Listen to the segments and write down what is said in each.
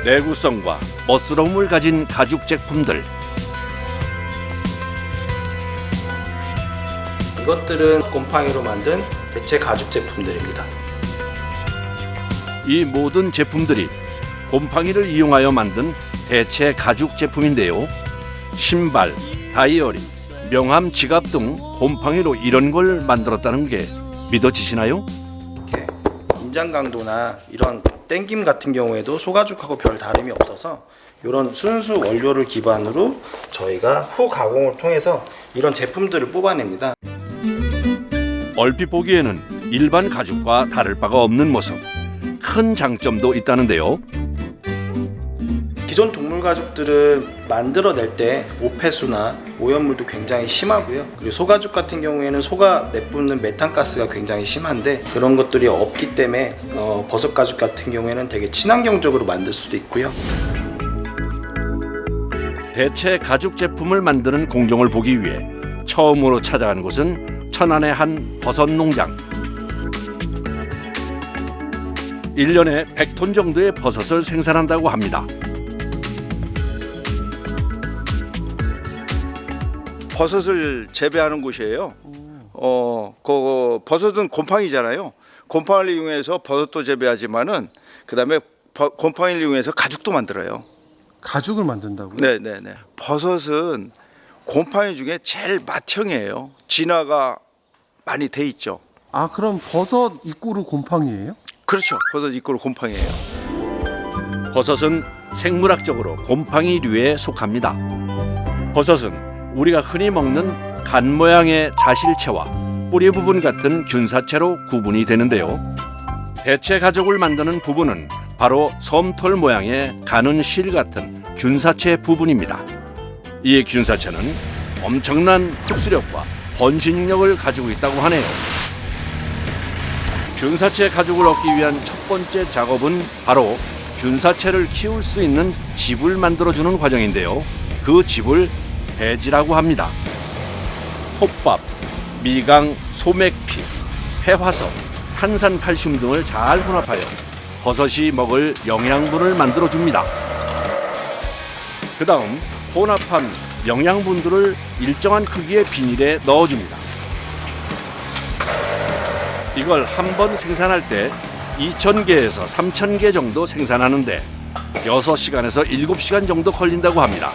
내구성과 멋스러움을 가진 가죽 제품들. 이것들은 곰팡이로 만든 대체 가죽 제품들입니다. 이 모든 제품들이 곰팡이를 이용하여 만든 대체 가죽 제품인데요. 신발, 다이어리, 명함, 지갑 등 곰팡이로 이런 걸 만들었다는 게 믿어지시나요? 인장 강도나 이런 땡김 같은 경우에도 소가죽하고 별 다름이 없어서 이런 순수 원료를 기반으로 저희가 후 가공을 통해서 이런 제품들을 뽑아냅니다. 얼핏 보기에는 일반 가죽과 다를 바가 없는 모습. 큰 장점도 있다는데요. 기존 동물 가죽들을 만들어낼 때 오폐수나 오염물도 굉장히 심하고요. 그리고 소가죽 같은 경우에는 소가 내뿜는 메탄가스가 굉장히 심한데 그런 것들이 없기 때문에 버섯 가죽 같은 경우에는 되게 친환경적으로 만들 수도 있고요. 대체 가죽 제품을 만드는 공정을 보기 위해 처음으로 찾아간 곳은 천안의 한 버섯 농장. 1년에 100톤 정도의 버섯을 생산한다고 합니다. 버섯을 재배하는 곳이에요. 그 버섯은 곰팡이잖아요. 곰팡이를 이용해서 버섯도 재배하지만은 그다음에 곰팡이를 이용해서 가죽도 만들어요. 가죽을 만든다고요? 네네네. 버섯은 곰팡이 중에 제일 맏형이에요. 진화가 많이 돼 있죠. 아, 그럼 버섯 입구로 곰팡이예요? 그렇죠. 버섯 입구로 곰팡이에요. 버섯은 생물학적으로 곰팡이류에 속합니다. 버섯은 우리가 흔히 먹는 간 모양의 자실체와 뿌리 부분 같은 균사체로 구분이 되는데요. 대체 가죽을 만드는 부분은 바로 솜털 모양의 가는 실 같은 균사체 부분입니다. 이 균사체는 엄청난 흡수력과 번식력을 가지고 있다고 하네요. 균사체 가죽을 얻기 위한 첫 번째 작업은 바로 균사체를 키울 수 있는 집을 만들어주는 과정인데요. 그 집을 배지라고 합니다. 톱밥, 미강, 소맥피, 폐화석, 탄산칼슘 등을 잘 혼합하여 버섯이 먹을 영양분을 만들어줍니다. 그 다음 혼합한 영양분들을 일정한 크기의 비닐에 넣어줍니다. 이걸 한 번 생산할 때 2,000개에서 3,000개 정도 생산하는데 6시간에서 7시간 정도 걸린다고 합니다.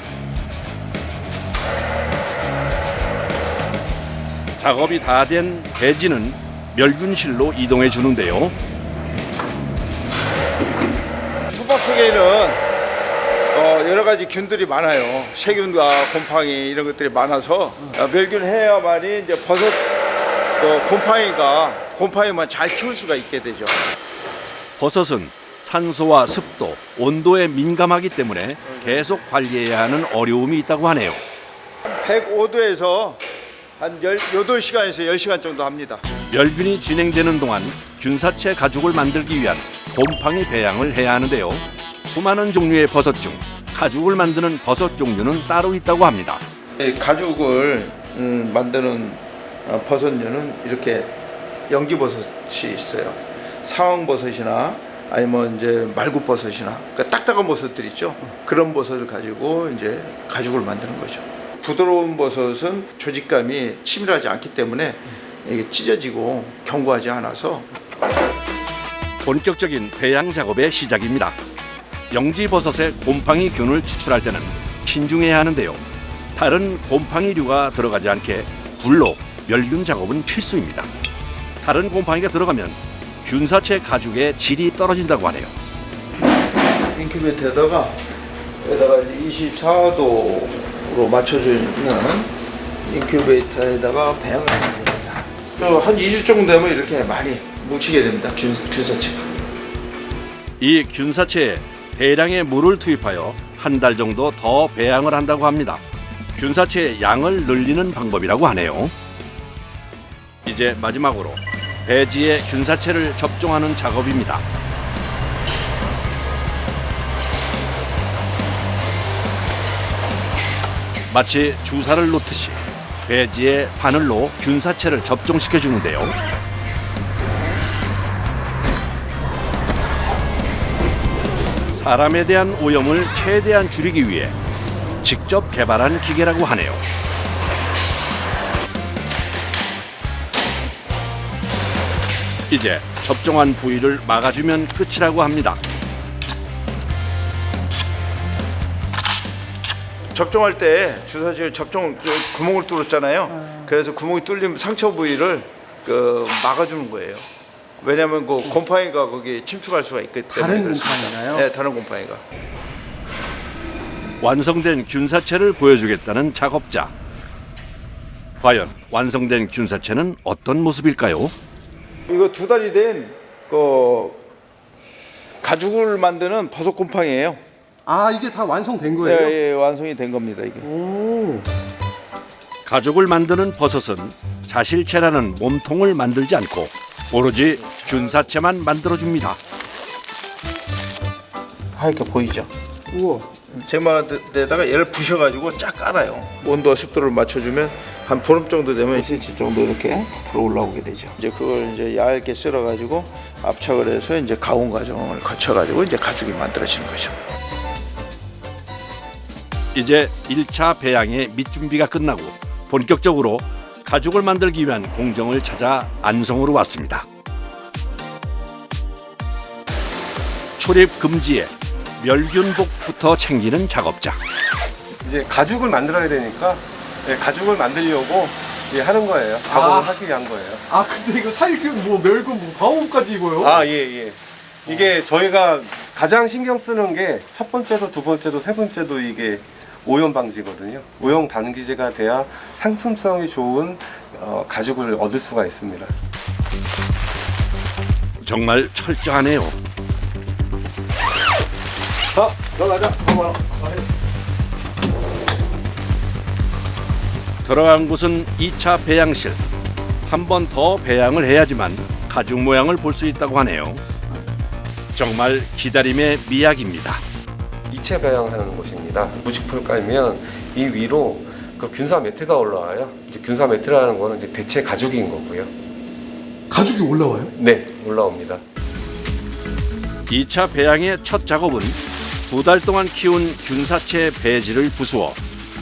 작업이 다 된 배지는 멸균실로 이동해 주는데요. 톱밥 속에는 여러 가지 균들이 많아요. 세균과 곰팡이 이런 것들이 많아서 멸균해야만이 이제 버섯 곰팡이만 잘 키울 수가 있게 되죠. 버섯은 산소와 습도, 온도에 민감하기 때문에 계속 관리해야 하는 어려움이 있다고 하네요. 105도에서 한 8시간에서 10시간 정도 합니다. 멸균이 진행되는 동안 균사체 가죽을 만들기 위한 곰팡이 배양을 해야 하는데요. 수많은 종류의 버섯 중 가죽을 만드는 버섯 종류는 따로 있다고 합니다. 가죽을 만드는 버섯류는 이렇게 연기버섯이 있어요. 상황버섯이나 아니면 이제 말굽버섯이나 그러니까 딱딱한 버섯들 있죠. 그런 버섯을 가지고 이제 가죽을 만드는 거죠. 부드러운 버섯은 조직감이 치밀하지 않기 때문에 이게 찢어지고 견고하지 않아서 본격적인 배양 작업의 시작입니다. 영지버섯의 곰팡이균을 추출할 때는 신중해야 하는데요. 다른 곰팡이류가 들어가지 않게 불로 멸균 작업은 필수입니다. 다른 곰팡이가 들어가면 균사체 가죽의 질이 떨어진다고 하네요. 인큐베이터에다가 24도로 맞춰져 있는 인큐베이터에다가 배양을 하면 됩니다. 한 2주 정도 되면 이렇게 많이 뭉치게 됩니다. 균사체가. 이 균사체에 대량의 물을 투입하여 한 달 정도 더 배양을 한다고 합니다. 균사체의 양을 늘리는 방법이라고 하네요. 이제 마지막으로 배지에 균사체를 접종하는 작업입니다. 마치 주사를 놓듯이 배지에 바늘로 균사체를 접종시켜 주는데요. 사람에 대한 오염을 최대한 줄이기 위해 직접 개발한 기계라고 하네요. 이제 접종한 부위를 막아주면 끝이라고 합니다. 접종할 때 주사실 접종 구멍을 뚫었잖아요. 그래서 구멍이 뚫린 상처 부위를 막아주는 거예요. 왜냐하면 그 곰팡이가 거기 침투할 수가 있기 때문에. 다른 그렇습니다. 곰팡이가요? 네, 다른 곰팡이가. 완성된 균사체를 보여주겠다는 작업자. 과연 완성된 균사체는 어떤 모습일까요? 이거 2달이 된 가죽을 만드는 버섯 곰팡이에요. 아, 이게 다 완성된 거예요? 예, 예, 완성이 된 겁니다 이게. 오. 가죽을 만드는 버섯은 자실체라는 몸통을 만들지 않고 오로지 균사체만 만들어줍니다. 하얗게 보이죠? 우와. 제마에다가 얘를 부셔가지고 쫙 깔아요. 온도와 습도를 맞춰주면 한 보름 정도 되면 1cm 정도 이렇게 부풀어 올라오게 되죠. 이제 그걸 이제 얇게 썰어가지고 압착을 해서 이제 가온 과정을 거쳐가지고 이제 가죽이 만들어지는 거죠. 이제 1차 배양의 밑준비가 끝나고 본격적으로 가죽을 만들기 위한 공정을 찾아 안성으로 왔습니다. 출입 금지에 멸균복부터 챙기는 작업자. 이제 가죽을 만들어야 되니까 가죽을 만들려고 하는 거예요. 작업을 하기 위한 거예요. 아, 근데 이거 살균, 멸균, 방어까지 입어요? 아, 예. 이게 저희가 가장 신경 쓰는 게 첫 번째도 두 번째도 세 번째도 이게 오염 방지거든요. 오염 방지제가 돼야 상품성이 좋은 가죽을 얻을 수가 있습니다. 정말 철저하네요. 들어가자. 들어간 곳은 2차 배양실. 한 번 더 배양을 해야지만 가죽 모양을 볼 수 있다고 하네요. 정말 기다림의 미학입니다. 이체 배양하는 곳입니다. 무직풀 깔면 이 위로 그 균사 매트가 올라와요. 이제 균사 매트라는 거는 이제 대체 가죽인 거고요. 가죽이 올라와요? 네, 올라옵니다. 2차 배양의 첫 작업은 2달 동안 키운 균사체 배지를 부수어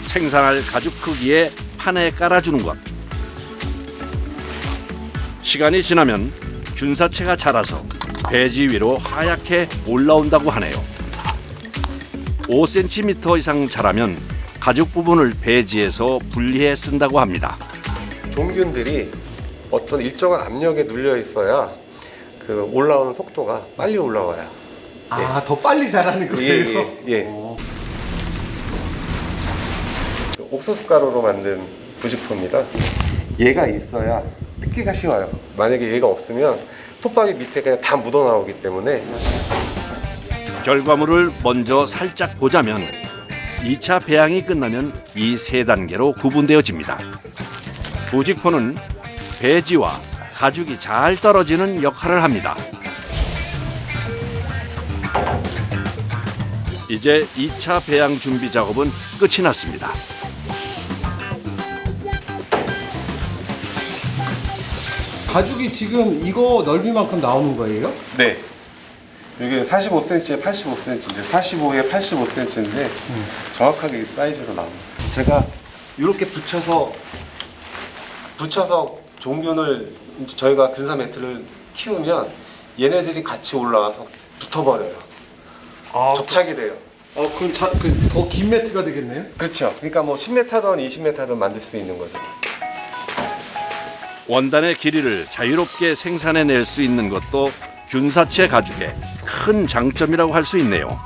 생산할 가죽 크기의 판에 깔아주는 것. 시간이 지나면 균사체가 자라서 배지 위로 하얗게 올라온다고 하네요. 5cm 이상 자라면 가죽 부분을 배지에서 분리해 쓴다고 합니다. 종균들이 어떤 일정한 압력에 눌려 있어야 그 올라오는 속도가 빨리 올라와요. 아, 더 빨리 자라는 거예요? 예. 그 옥수수 가루로 만든 부직포입니다. 얘가 있어야 뜯기가 쉬워요. 만약에 얘가 없으면 톱밥이 밑에 그냥 다 묻어 나오기 때문에. 결과물을 먼저 살짝 보자면 2차 배양이 끝나면 이 세 단계로 구분되어집니다. 부직포는 배지와 가죽이 잘 떨어지는 역할을 합니다. 이제 2차 배양 준비 작업은 끝이 났습니다. 가죽이 지금 이거 넓이만큼 나오는 거예요? 네. 이게 45cm에 85cm인데 45에 85cm인데 정확하게 이 사이즈로 나옵니다. 제가 이렇게 붙여서 종균을 이제 저희가 균사 매트를 키우면 얘네들이 같이 올라와서 붙어버려요. 접착이 돼요. 그럼 더 긴 매트가 되겠네요? 그렇죠. 그러니까 뭐 10m든 20m든 만들 수 있는 거죠. 원단의 길이를 자유롭게 생산해낼 수 있는 것도 균사체 가죽의 큰 장점이라고 할 수 있네요.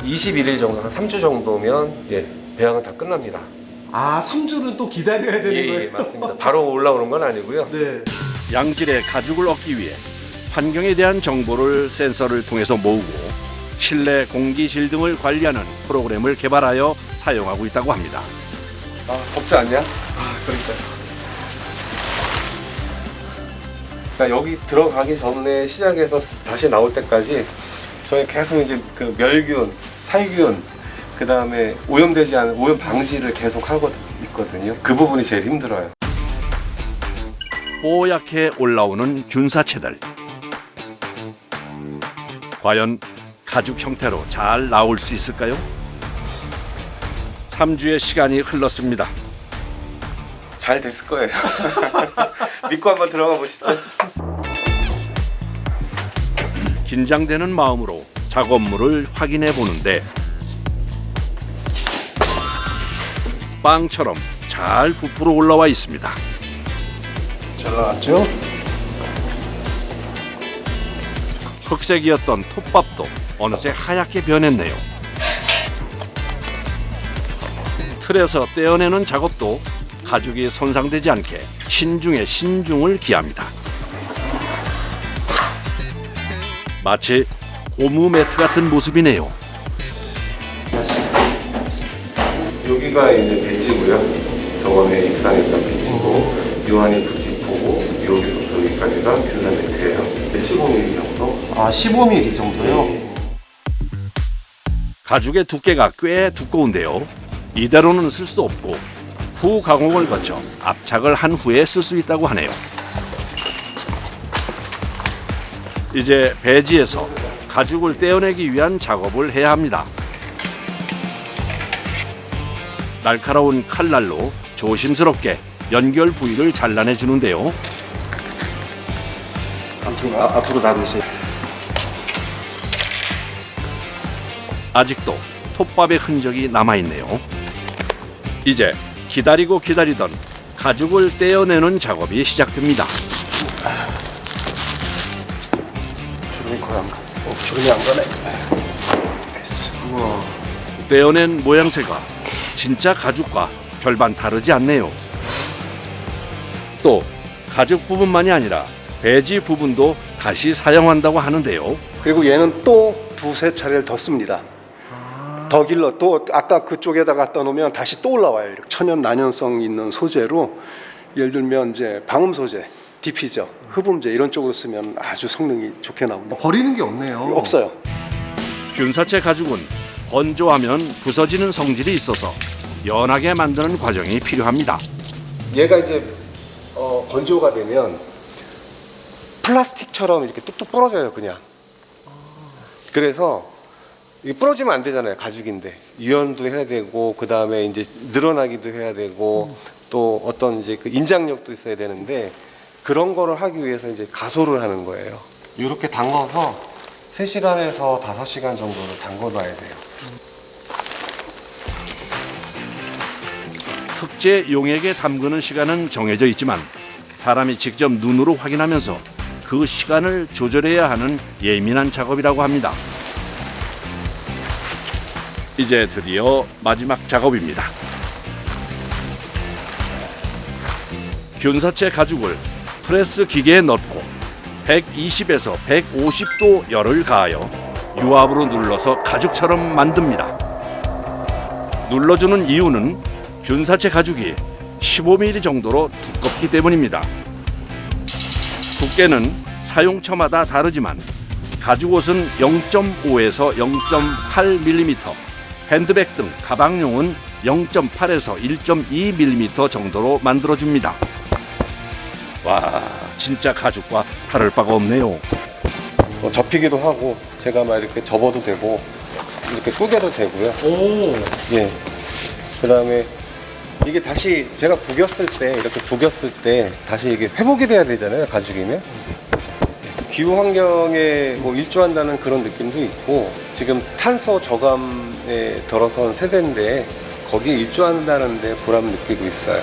21일 정도, 한 3주 정도면 배양은 다 끝납니다. 아, 3주는 또 기다려야 되는 거예요? 예, 맞습니다. 바로 올라오는 건 아니고요. 네. 양질의 가죽을 얻기 위해 환경에 대한 정보를 센서를 통해서 모으고 실내 공기질 등을 관리하는 프로그램을 개발하여 사용하고 있다고 합니다. 덥지 않냐? 그러니까요. 그러니까 여기 들어가기 전에 시작해서 다시 나올 때까지 저희 계속 이제 그 멸균, 살균, 그 다음에 오염되지 않은 오염 방지를 계속 하고 있거든요. 그 부분이 제일 힘들어요. 뽀얗게 올라오는 균사체들. 과연 가죽 형태로 잘 나올 수 있을까요? 3주의 시간이 흘렀습니다. 잘 됐을 거예요. 믿고 한번 들어가 보시죠. 긴장되는 마음으로 작업물을 확인해 보는데 빵처럼 잘 부풀어 올라와 있습니다. 잘 나왔죠? 흑색이었던 톱밥도 어느새 하얗게 변했네요. 틀에서 떼어내는 작업도 가죽이 손상되지 않게 신중에 신중을 기합니다. 마치 고무 매트 같은 모습이네요. 여기가 이제 배지고요. 저번에 입상했던 배지고, 요한이 부직포고, 여기서부터 여기까지가 균사 매트예요. 15mm 정도. 아 15mm 정도요? 가죽의 두께가 꽤 두꺼운데요. 이대로는 쓸 수 없고 후 가공을 거쳐 압착을 한 후에 쓸 수 있다고 하네요. 이제 배지에서 가죽을 떼어내기 위한 작업을 해야 합니다. 날카로운 칼날로 조심스럽게 연결 부위를 잘라내 주는데요. 앞으로 나르세요. 아직도 톱밥의 흔적이 남아있네요. 이제 기다리고 기다리던 가죽을 떼어내는 작업이 시작됩니다. 주름이 거의 안 갔어. 주름이 안 가네. 됐어. 우와. 떼어낸 모양새가 진짜 가죽과 별반 다르지 않네요. 또 가죽 부분만이 아니라 배지 부분도 다시 사용한다고 하는데요. 그리고 얘는 또 두세 차례를 더 씁니다. 더 길러 또 아까 그쪽에다가 갖다 놓으면 다시 또 올라와요. 이렇게 천연 난연성 있는 소재로 예를 들면 이제 방음 소재, 디피저, 흡음재 이런 쪽으로 쓰면 아주 성능이 좋게 나옵니다. 버리는 게 없네요. 없어요. 균사체 가죽은 건조하면 부서지는 성질이 있어서 연하게 만드는 과정이 필요합니다. 얘가 이제 건조가 되면 플라스틱처럼 이렇게 뚝뚝 부러져요, 그냥. 그래서 이게 부러지면 안 되잖아요, 가죽인데. 유연도 해야 되고, 그 다음에 이제 늘어나기도 해야 되고, 또 어떤 이제 그 인장력도 있어야 되는데, 그런 거를 하기 위해서 이제 가소를 하는 거예요. 이렇게 담궈서 3시간에서 5시간 정도를 담궈놔야 돼요. 특제 용액에 담그는 시간은 정해져 있지만 사람이 직접 눈으로 확인하면서 그 시간을 조절해야 하는 예민한 작업이라고 합니다. 이제 드디어 마지막 작업입니다. 균사체 가죽을 프레스 기계에 넣고 120에서 150도 열을 가하여 유압으로 눌러서 가죽처럼 만듭니다. 눌러주는 이유는 균사체 가죽이 15mm 정도로 두껍기 때문입니다. 두께는 사용처마다 다르지만 가죽옷은 0.5에서 0.8mm, 핸드백 등 가방용은 0.8에서 1.2mm 정도로 만들어줍니다. 와, 진짜 가죽과 다를 바가 없네요. 접히기도 하고, 제가 막 이렇게 접어도 되고, 이렇게 꾸겨도 되고요. 오. 예. 그 다음에 이게 다시 제가 구겼을 때, 이렇게 구겼을 때 다시 이게 회복이 돼야 되잖아요, 가죽이면. 기후 환경에 뭐 일조한다는 그런 느낌도 있고, 지금 탄소 저감에 들어선 세대인데 거기에 일조한다는데 보람 느끼고 있어요.